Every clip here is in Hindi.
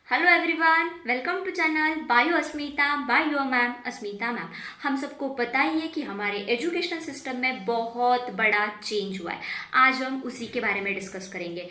Hello everyone, welcome to channel bio Asmita by your ma'am Asmita ma'am. हम सबको पता ही है कि हमारे एजुकेशन सिस्टम में बहुत बड़ा चेंज हुआ है। आज हम उसी के बारे में डिस्कस करेंगे।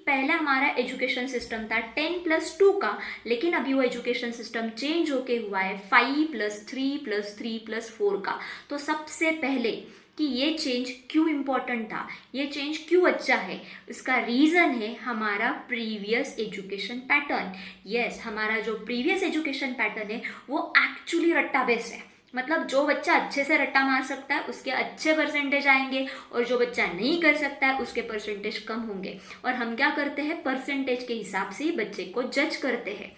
पहला हमारा एजुकेशन सिस्टम था 10+2 का, लेकिन अभी वो एजुकेशन सिस्टम चेंज होके हुआ है 5+3+3+4 का। तो सबसे पहले कि ये चेंज क्यों इम्पोर्टेंट था, ये चेंज क्यों अच्छा है, इसका रीज़न है हमारा प्रीवियस एजुकेशन पैटर्न। यस, हमारा जो प्रीवियस एजुकेशन पैटर्न है वो एक्चुअली रट्टा बेस्ड है। मतलब जो बच्चा अच्छे से रट्टा मार सकता है उसके अच्छे परसेंटेज आएंगे, और जो बच्चा नहीं कर सकता है उसके परसेंटेज कम होंगे। और हम क्या करते हैं, परसेंटेज के हिसाब से ही बच्चे को जज करते हैं।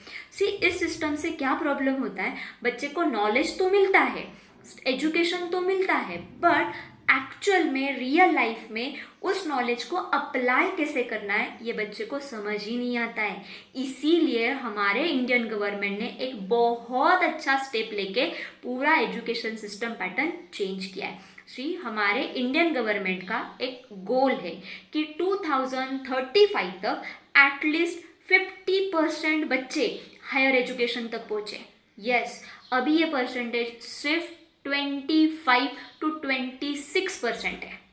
इस सिस्टम से क्या प्रॉब्लम होता है, बच्चे को नॉलेज तो मिलता है, एजुकेशन तो मिलता है, बट एक्चुअल में रियल लाइफ में उस नॉलेज को अप्लाई कैसे करना है ये बच्चे को समझ ही नहीं आता है। इसीलिए हमारे इंडियन गवर्नमेंट ने एक बहुत अच्छा स्टेप लेके पूरा एजुकेशन सिस्टम पैटर्न चेंज किया है। हमारे इंडियन गवर्नमेंट का एक गोल है कि 2035 तक एटलीस्ट 50% बच्चे हायर एजुकेशन तक पहुंचे। यस, अभी ये परसेंटेज सिर्फ 25 to 26% है।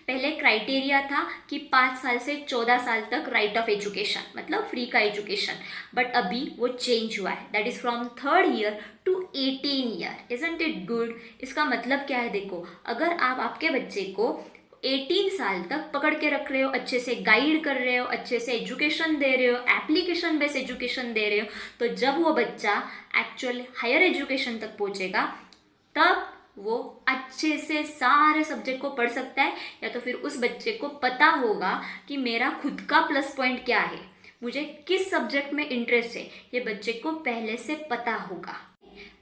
पहले क्राइटेरिया था कि 5 साल से 14 साल तक राइट ऑफ एजुकेशन, मतलब फ्री का एजुकेशन, बट अभी वो चेंज हुआ है। That is from 3rd year to 18 year. Isn't it good? इसका मतलब क्या है, देखो, अगर आप आपके बच्चे को 18 साल तक पकड़ के रख रहे हो, अच्छे से गाइड कर रहे हो, अच्छे से एजुकेशन दे रहे हो, एप्लीकेशन बेस्ड एजुकेशन दे रहे हो, तो जब वो बच्चा एक्चुअल हायर एजुकेशन तक पहुंचेगा तब वो अच्छे से सारे सब्जेक्ट को पढ़ सकता है, या तो फिर उस बच्चे को पता होगा कि मेरा खुद का प्लस पॉइंट क्या है, मुझे किस सब्जेक्ट में इंटरेस्ट है, ये बच्चे को पहले से पता होगा।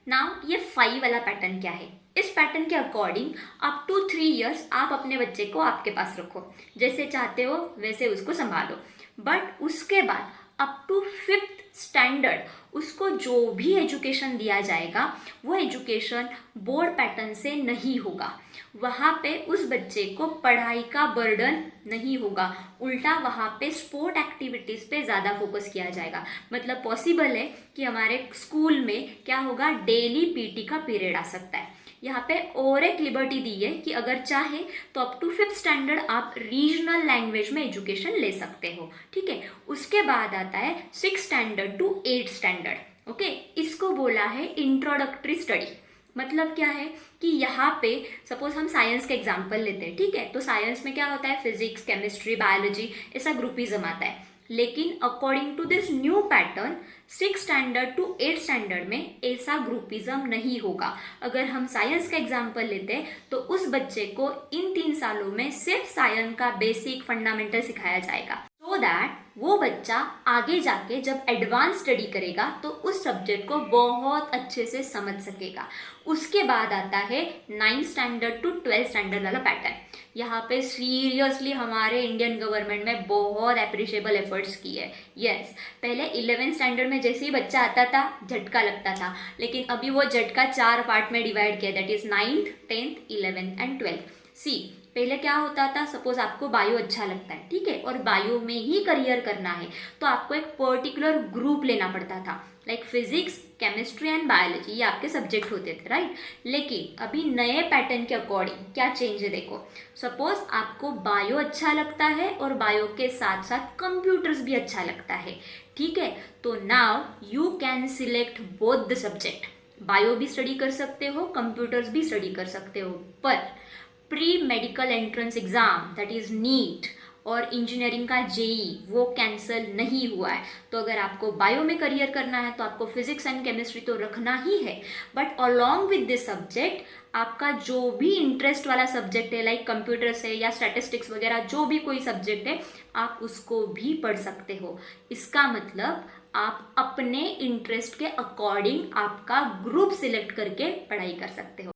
नाउ ये 5 वाला पैटर्न क्या है, इस पैटर्न के अकॉर्डिंग अप टू 3 इयर्स आप अपने बच्चे को आपके पास रखो, जैसे चाहते हो वैसे उसको संभालो, बट उसके बाद अप टू 5th स्टैंडर्ड उसको जो भी एजुकेशन दिया जाएगा वो एजुकेशन बोर्ड पैटर्न से नहीं होगा। वहाँ पे उस बच्चे को पढ़ाई का बर्डन नहीं होगा, उल्टा वहाँ पे स्पोर्ट एक्टिविटीज़ पे ज़्यादा फोकस किया जाएगा। मतलब पॉसिबल है कि हमारे स्कूल में क्या होगा, डेली पीटी का पीरियड आ सकता है। यहाँ पे और एक लिबर्टी दी है कि अगर चाहे तो अप टू 5th स्टैंडर्ड आप रीजनल लैंग्वेज में एजुकेशन ले सकते हो। ठीक है, उसके बाद आता है 6th standard to 8th standard. Okay, इसको बोला है इंट्रोडक्टरी स्टडी। मतलब क्या है कि यहाँ पे सपोज हम साइंस का एग्जाम्पल लेते हैं, ठीक है, तो साइंस में क्या होता है, फिजिक्स, केमिस्ट्री, बायोलॉजी, ऐसा ग्रुपिज्म आता है। लेकिन according to this new pattern 6th standard to 8th standard में ऐसा ग्रुपिज्म नहीं होगा। अगर हम साइंस का एग्जाम्पल लेते हैं तो उस बच्चे को इन 3 सालों में सिर्फ साइंस का बेसिक फंडामेंटल सिखाया जाएगा, सो दैट वो बच्चा आगे जाके जब एडवांस स्टडी करेगा तो उस सब्जेक्ट को बहुत अच्छे से समझ सकेगा। उसके बाद आता है 9th standard to 12th standard वाला पैटर्न। यहाँ पे सीरियसली हमारे इंडियन गवर्नमेंट में बहुत अप्रिशिएबल एफर्ट्स की है। यस, पहले 11th स्टैंडर्ड में जैसे ही बच्चा आता था झटका लगता था, लेकिन अभी वो झटका 4 पार्ट में डिवाइड किया, that is 9th, 10th, 11th and 12th। पहले क्या होता था, सपोज आपको बायो अच्छा लगता है, ठीक है, और बायो में ही करियर करना है, तो आपको एक पर्टिकुलर ग्रुप लेना पड़ता था, like physics, chemistry and biology, ये आपके सब्जेक्ट होते थे, राइट। लेकिन अभी नए पैटर्न के अकॉर्डिंग क्या चेंज है, देखो, सपोज आपको बायो अच्छा लगता है और बायो के साथ साथ कंप्यूटर्स भी अच्छा लगता है, ठीक है, तो now you can select both the subject. Bio भी स्टडी कर सकते हो, कंप्यूटर्स भी स्टडी कर सकते हो, पर pre medical entrance exam that is NEET और इंजीनियरिंग का जेई वो कैंसिल नहीं हुआ है। तो अगर आपको बायो में करियर करना है तो आपको फिजिक्स एंड केमिस्ट्री तो रखना ही है, but along with this subject आपका जो भी इंटरेस्ट वाला सब्जेक्ट है, लाइक कंप्यूटर्स है या स्टैटिस्टिक्स वगैरह, जो भी कोई सब्जेक्ट है आप उसको भी पढ़ सकते हो। इसका मतलब आप अपने इंटरेस्ट के अकॉर्डिंग आपका ग्रुप सिलेक्ट करके पढ़ाई कर सकते हो।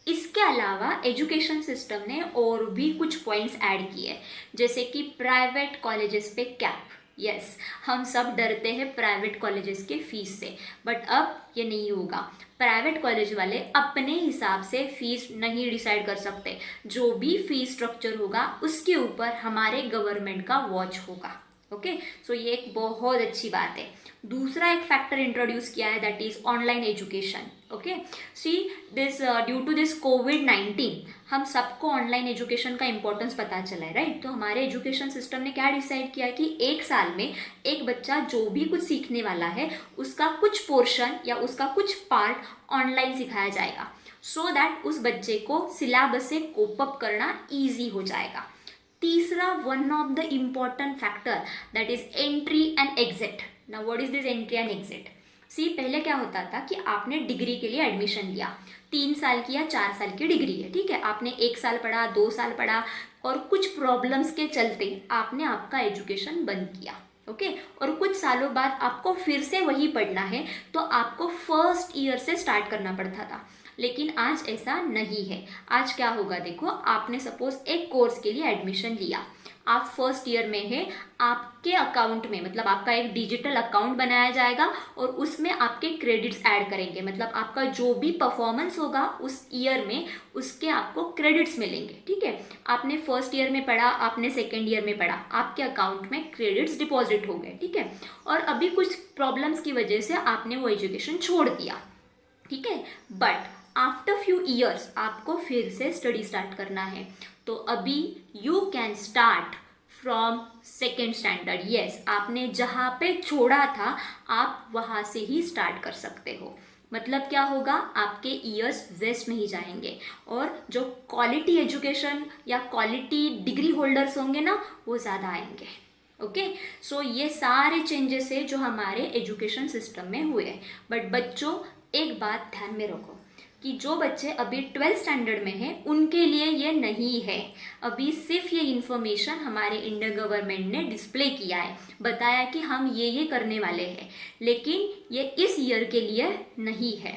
इसके अलावा एजुकेशन सिस्टम ने और भी कुछ पॉइंट्स ऐड किए, जैसे कि प्राइवेट कॉलेजेस पे कैप। यस, हम सब डरते हैं प्राइवेट कॉलेजेस के फीस से, बट अब ये नहीं होगा। प्राइवेट कॉलेज वाले अपने हिसाब से फीस नहीं डिसाइड कर सकते, जो भी फीस स्ट्रक्चर होगा उसके ऊपर हमारे गवर्नमेंट का वॉच होगा। ओके, सो ये एक बहुत अच्छी बात है। दूसरा एक फैक्टर इंट्रोड्यूस किया है, that is online education. Okay, see this due to this कोविड-19 हम सबको ऑनलाइन एजुकेशन का इंपॉर्टेंस पता चला है, राइट। तो हमारे एजुकेशन सिस्टम ने क्या डिसाइड किया कि एक साल में एक बच्चा जो भी कुछ सीखने वाला है उसका कुछ पोर्शन या उसका कुछ पार्ट ऑनलाइन सिखाया जाएगा, सो दैट उस बच्चे को सिलेबस से कोप अप करना ईजी हो जाएगा। तीसरा, one of the important factor that is entry and exit. Now what is this entry and exit? See, पहले क्या होता था कि आपने डिग्री के लिए एडमिशन लिया, 3 साल की या 4 साल की डिग्री है, ठीक है, आपने 1 साल पढ़ा, 2 साल पढ़ा और कुछ प्रॉब्लम्स के चलते आपने आपका एजुकेशन बंद किया। ओके, और कुछ सालों बाद आपको फिर से वही पढ़ना है तो आपको फर्स्ट ईयर से स्टार्ट करना पड़ता था। लेकिन आज ऐसा नहीं है। आज क्या होगा, देखो, आपने सपोज एक कोर्स के लिए एडमिशन लिया, आप फर्स्ट ईयर में है, आपके अकाउंट में मतलब आपका एक डिजिटल अकाउंट बनाया जाएगा और उसमें आपके क्रेडिट्स ऐड करेंगे, मतलब आपका जो भी परफॉर्मेंस होगा उस ईयर में उसके आपको क्रेडिट्स मिलेंगे। ठीक है, आपने फर्स्ट ईयर में पढ़ा, आपने सेकेंड ईयर में पढ़ा, आपके अकाउंट में क्रेडिट्स डिपॉजिट हो गए। ठीक है, और अभी कुछ प्रॉब्लम्स की वजह से आपने वो एजुकेशन छोड़ दिया। ठीक है, बट आफ्टर फ्यू ईयर्स आपको फिर से स्टडी स्टार्ट करना है, तो अभी you can start from second standard. Yes, आपने जहाँ पे छोड़ा था आप वहाँ से ही स्टार्ट कर सकते हो। मतलब क्या होगा, आपके ईयर्स वेस्ट नहीं जाएंगे और जो क्वालिटी एजुकेशन या क्वालिटी डिग्री होल्डर्स होंगे ना, वो ज़्यादा आएंगे। ओके, सो ये सारे चेंजेस है जो हमारे एजुकेशन सिस्टम में हुए हैं। बट बच्चों, एक बात ध्यान में रखो कि जो बच्चे अभी 12th स्टैंडर्ड में हैं उनके लिए ये नहीं है। अभी सिर्फ ये इन्फॉर्मेशन हमारे इंडियन गवर्नमेंट ने डिस्प्ले किया है, बताया कि हम ये करने वाले हैं, लेकिन ये इस ईयर के लिए नहीं है।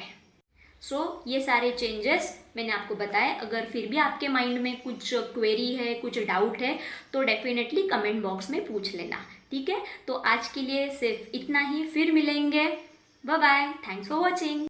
सो ये सारे चेंजेस मैंने आपको बताए। अगर फिर भी आपके माइंड में कुछ क्वेरी है, कुछ डाउट है, तो डेफिनेटली कमेंट बॉक्स में पूछ लेना। ठीक है, तो आज के लिए सिर्फ इतना ही, फिर मिलेंगे। Bye bye, thanks for watching.